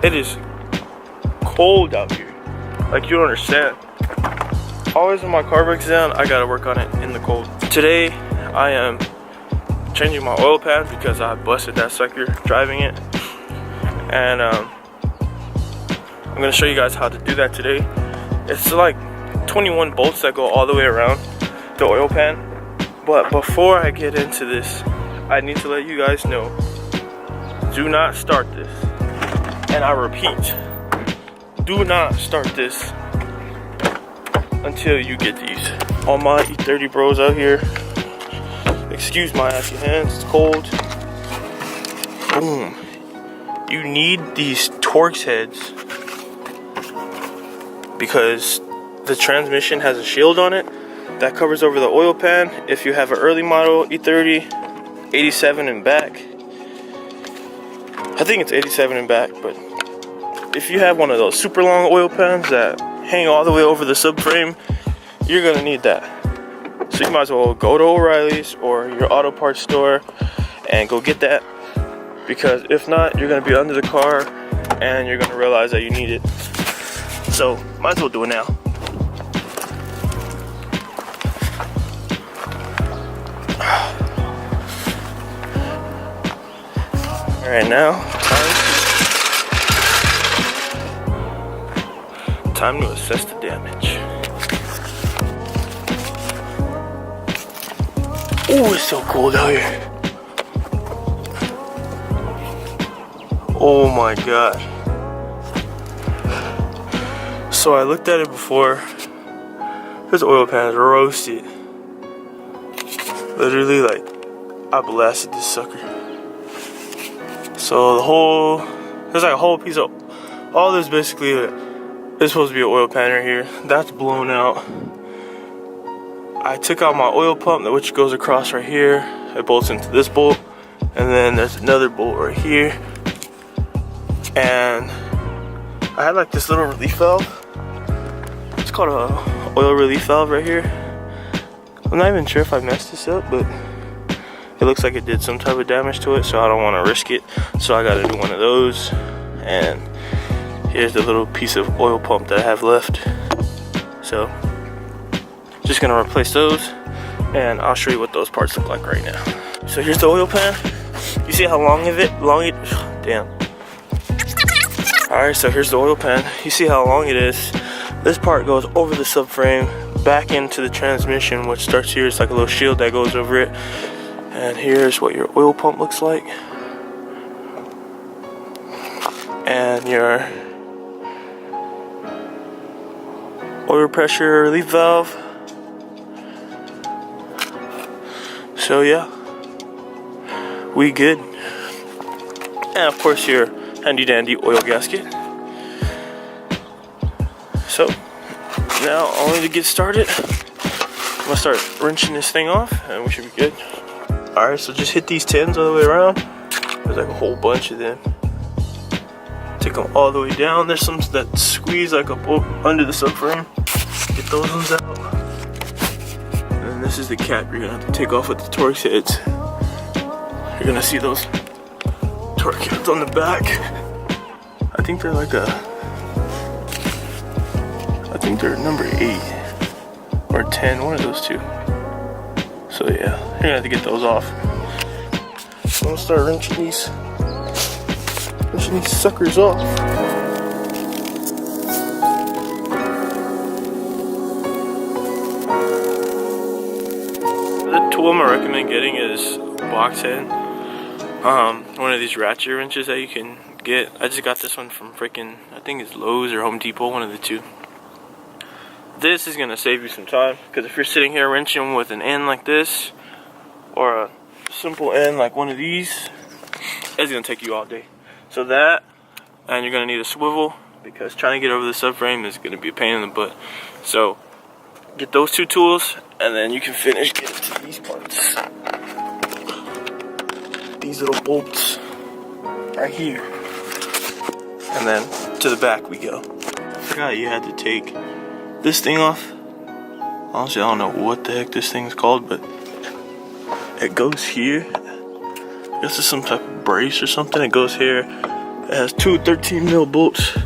It is cold out here. Like, you don't understand. Always when my car breaks down, I gotta work on it in the cold. Today, I am changing my oil pan because I busted that sucker driving it. And I'm gonna show you guys how to do that today. It's like 21 bolts that go all the way around the oil pan. But before I get into this, I need to let you guys know, do not start this. And I repeat, do not start this until you get these. All my E30 bros out here, excuse my ashy hands, it's cold. Boom. You need these Torx heads because the transmission has a shield on it that covers over the oil pan. If you have an early model E30, 87 and back, I think it's 87 and back, but if you have one of those super long oil pans that hang all the way over the subframe, you're gonna need that. So you might as well go to O'Reilly's or your auto parts store and go get that, because if not, you're gonna be under the car and you're gonna realize that you need it. So might as well do it now. All right, now time to assess the damage. Oh, it's so cold out here. Oh my god. So I looked at it before. This oil pan is roasted. Literally, like, I blasted this sucker. So there's like a whole piece of, all this basically is supposed to be an oil pan right here. That's blown out. I took out my oil pump, which goes across right here. It bolts into this bolt, and then there's another bolt right here. And I had like this little relief valve. It's called a oil relief valve right here. I'm not even sure if I messed this up, but it looks like it did some type of damage to it, so I don't want to risk it. So I got to do one of those. And here's the little piece of oil pump that I have left. So just gonna replace those, and I'll show you what those parts look like right now. So here's the oil pan. You see how long it damn. Alright, so here's the oil pan. You see how long it is. This part goes over the subframe, back into the transmission, which starts here. It's like a little shield that goes over it. And here's what your oil pump looks like. And your oil pressure relief valve. So yeah, we good. And of course your handy dandy oil gasket. So now only to get started, I'm gonna start wrenching this thing off and we should be good. Alright, so just hit these tins all the way around. There's like a whole bunch of them. Take them all the way down. There's some that squeeze like up under the subframe. Get those ones out. And then this is the cap you're gonna have to take off with the Torx heads. You're gonna see those Torx heads on the back. I think they're like I think they're number 8 or 10, one of those two. So yeah, you're gonna have to get those off. So I'm gonna start wrenching these suckers off. The tool I'm gonna recommend getting is box head. One of these ratchet wrenches that you can get. I just got this one from freaking, I think it's Lowe's or Home Depot, one of the two. This is gonna save you some time, because if you're sitting here wrenching with an end like this or a simple end like one of these, it's gonna take you all day. So that, and you're gonna need a swivel, because trying to get over the subframe is gonna be a pain in the butt. So get those two tools, and then you can finish getting to these parts. These little bolts right here, and then to the back we go. I forgot you had to take this thing off. Honestly, I don't know what the heck this thing's called, but it goes here. I guess it's some type of brace or something. It goes here, It has two 13 mil bolts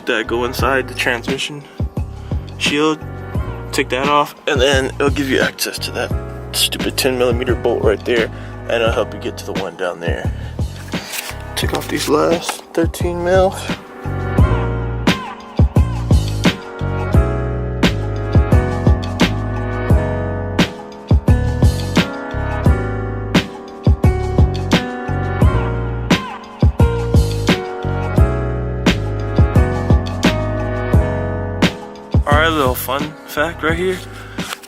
that go inside the transmission shield. Take that off, and then it'll give you access to that stupid 10mm bolt right there, and it'll help you get to the one down there. Take off these last 13 mils. Alright, a little fun fact right here.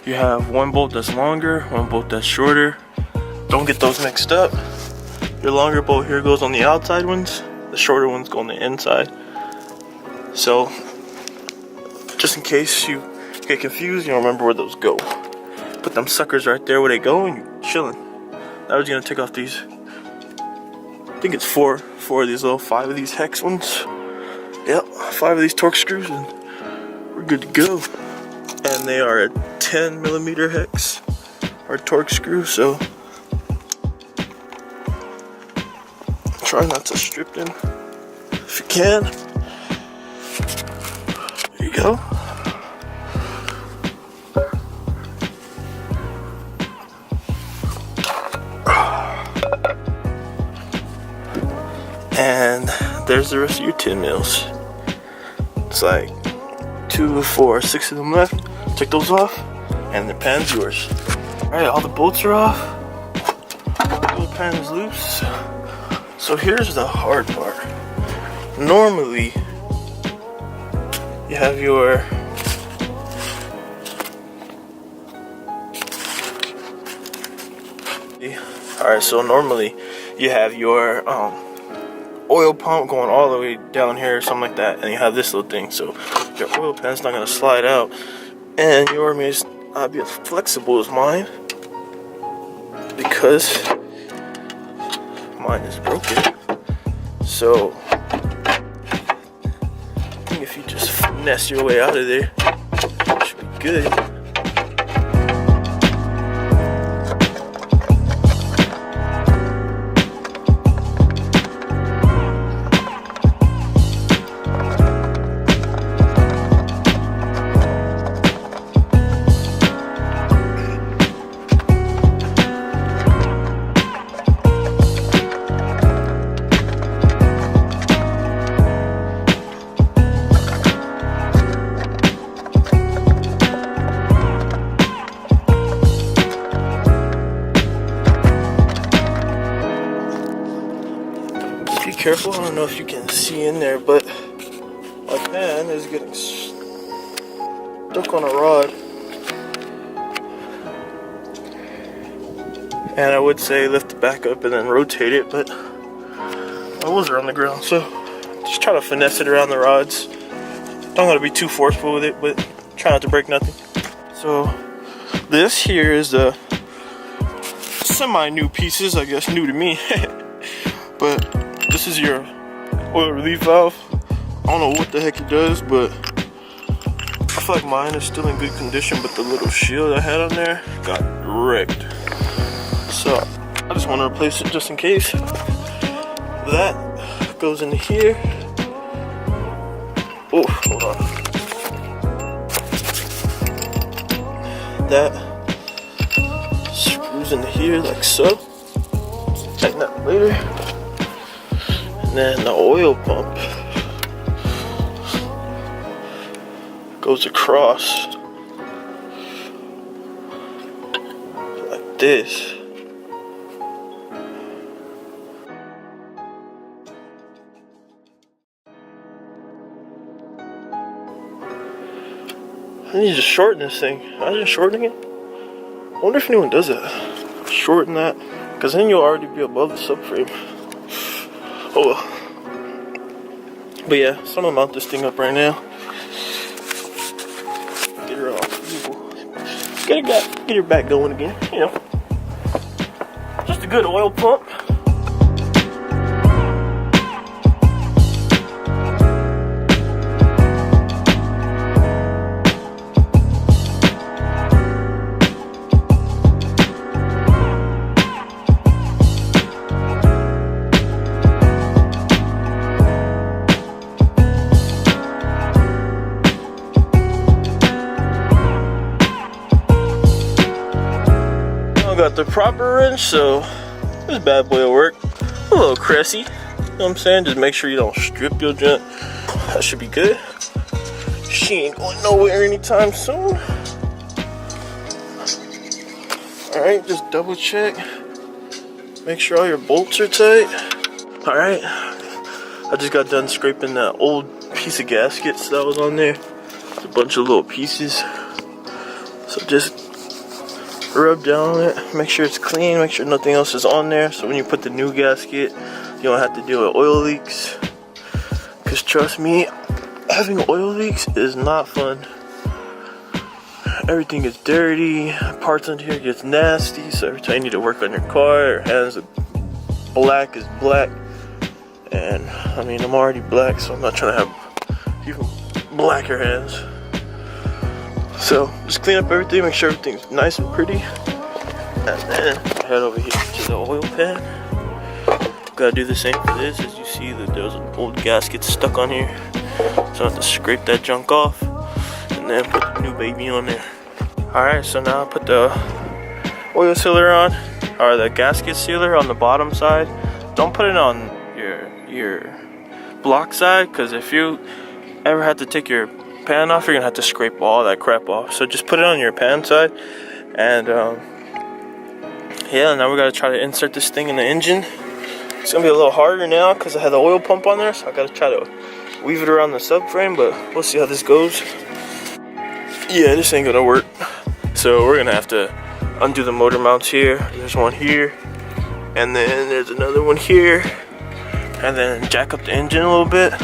You have one bolt that's longer, one bolt that's shorter. Don't get those mixed up. Your longer bolt here goes on the outside ones, the shorter ones go on the inside. So, just in case you get confused, you don't remember where those go. Put them suckers right there where they go and you're chilling. Now we're gonna take off these, I think it's four of these little 5 of these hex ones. Yep, 5 of these torque screws, and we're good to go. And they are a 10mm hex or torque screw, so try not to strip them if you can. There you go. And there's the rest of your 10 mils. It's like 2, 4, 6 of them left. Take those off, and the pan's yours. Alright, all the bolts are off. The oil pan is loose. So here's the hard part. Normally, you have your Alright, so normally you have your oil pump going all the way down here or something like that, and you have this little thing, so your oil pan's not going to slide out, and your may not be as flexible as mine because mine is broken. So I think if you just finesse your way out of there, it should be good. Careful, I don't know if you can see in there, but my pan is getting stuck on a rod. And I would say lift it back up and then rotate it, but my wheels are on the ground, so just try to finesse it around the rods. Don't gotta be too forceful with it, but try not to break nothing. So this here is the semi-new pieces, I guess new to me, but this is your oil relief valve. I don't know what the heck it does, but I feel like mine is still in good condition, but the little shield I had on there got wrecked. So I just want to replace it just in case. That goes into here. Oh, hold on. That screws into here like so. Tighten that later. And then the oil pump goes across like this. I need to shorten this thing. Imagine shortening it. I wonder if anyone does that. Shorten that, because then you'll already be above the subframe. Oh well. But yeah, so I'm gonna mount this thing up right now. Get her off. Get her back going again. You know, just a good oil pump. don't got the proper wrench, so this bad boy will work. A little cressy, you know what I'm saying? Just make sure you don't strip your junk. That should be good. She ain't going nowhere anytime soon. Alright, just double check. Make sure all your bolts are tight. Alright, I just got done scraping that old piece of gaskets that was on there. It's a bunch of little pieces. So just rub down on it, make sure it's clean, make sure nothing else is on there. So when you put the new gasket, you don't have to deal with oil leaks. Because trust me, having oil leaks is not fun. Everything gets dirty, parts under here gets nasty, so every time you need to work on your car, your hands are black as black. And I mean, I'm already black, so I'm not trying to have even blacker hands. So just clean up everything, make sure everything's nice and pretty. And then head over here to the oil pan. Gotta do the same for this. As you see that there's an old gasket stuck on here, so I have to scrape that junk off and then put the new baby on there. Alright, so now I put the oil sealer on, or the gasket sealer on the bottom side. Don't put it on your block side, because if you ever have to take your pan off, you're gonna have to scrape all that crap off. So just put it on your pan side. And yeah, now we gotta try to insert this thing in the engine. It's gonna be a little harder now because I had the oil pump on there, so I gotta try to weave it around the subframe, but we'll see how this goes. Yeah, this ain't gonna work. So we're gonna have to undo the motor mounts here. There's one here, and then there's another one here, and then jack up the engine a little bit,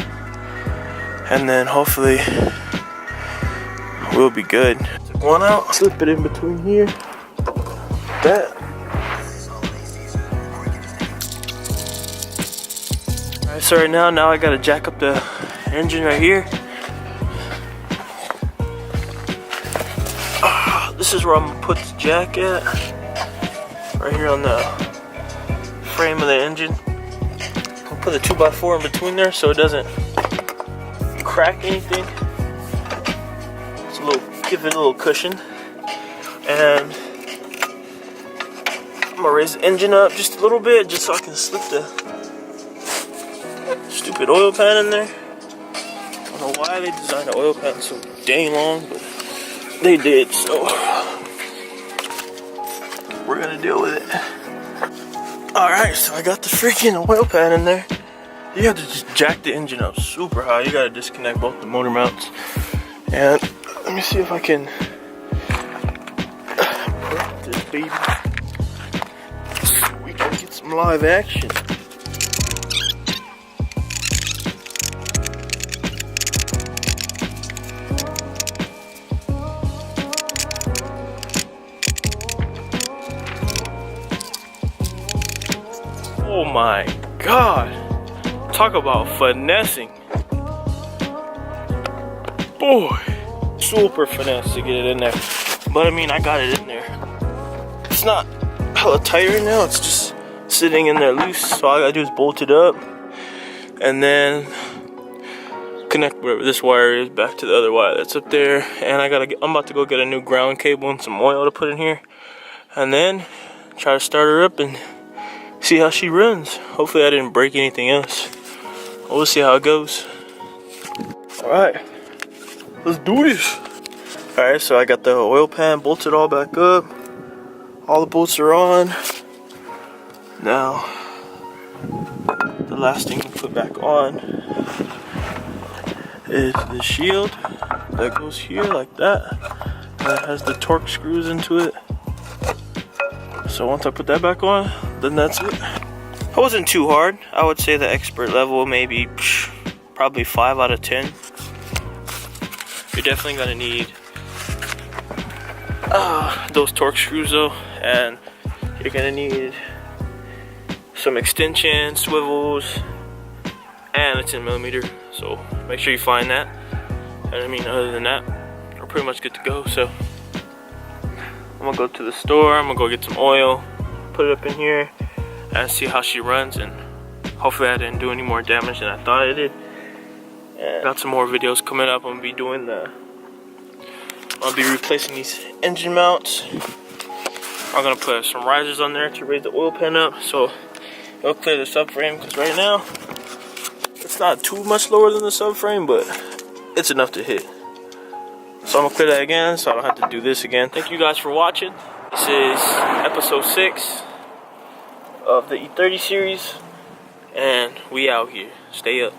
and then hopefully we'll be good. Take one out, slip it in between here. That. Alright, so right now I gotta jack up the engine right here. This is where I'm gonna put the jack at. Right here on the frame of the engine. I'll put the 2x4 in between there so it doesn't crack anything. It's a little, give it a little cushion. And I'm gonna raise the engine up just a little bit just so I can slip the stupid oil pan in there. I don't know why they designed the oil pan so dang long, but they did, so we're gonna deal with it. Alright, so I got the freaking oil pan in there. You have to just jack the engine up super high. You gotta disconnect both the motor mounts. And let me see if I can put this baby so we can get some live action. Oh my god, talk about finessing. Boy, super finesse to get it in there. But I mean, I got it in there. It's not hella tight right now, it's just sitting in there loose. So all I gotta do is bolt it up and then connect whatever this wire is back to the other wire that's up there. And I'm about to go get a new ground cable and some oil to put in here, and then try to start her up and see how she runs. Hopefully I didn't break anything else. We'll see how it goes. Alright, let's do this. Alright, so I got the oil pan bolted all back up. All the bolts are on. Now, the last thing to put back on is the shield that goes here like that. That has the torque screws into it. So once I put that back on, then that's it. It wasn't too hard. I would say the expert level maybe probably 5 out of 10. You're definitely gonna need those torque screws though, and you're gonna need some extension, swivels, and a 10mm. So make sure you find that. And I mean, other than that, we're pretty much good to go. So I'm gonna go to the store, I'm gonna go get some oil, put it up in here, and see how she runs, and hopefully I didn't do any more damage than I thought I did. And got some more videos coming up. I'm gonna be replacing these engine mounts, I'm gonna put some risers on there to raise the oil pan up so it'll clear the subframe, because right now it's not too much lower than the subframe, but it's enough to hit. So I'm gonna clear that again so I don't have to do this again. Thank you guys for watching. This is episode 6 of the E30 series, and we out here. Stay up.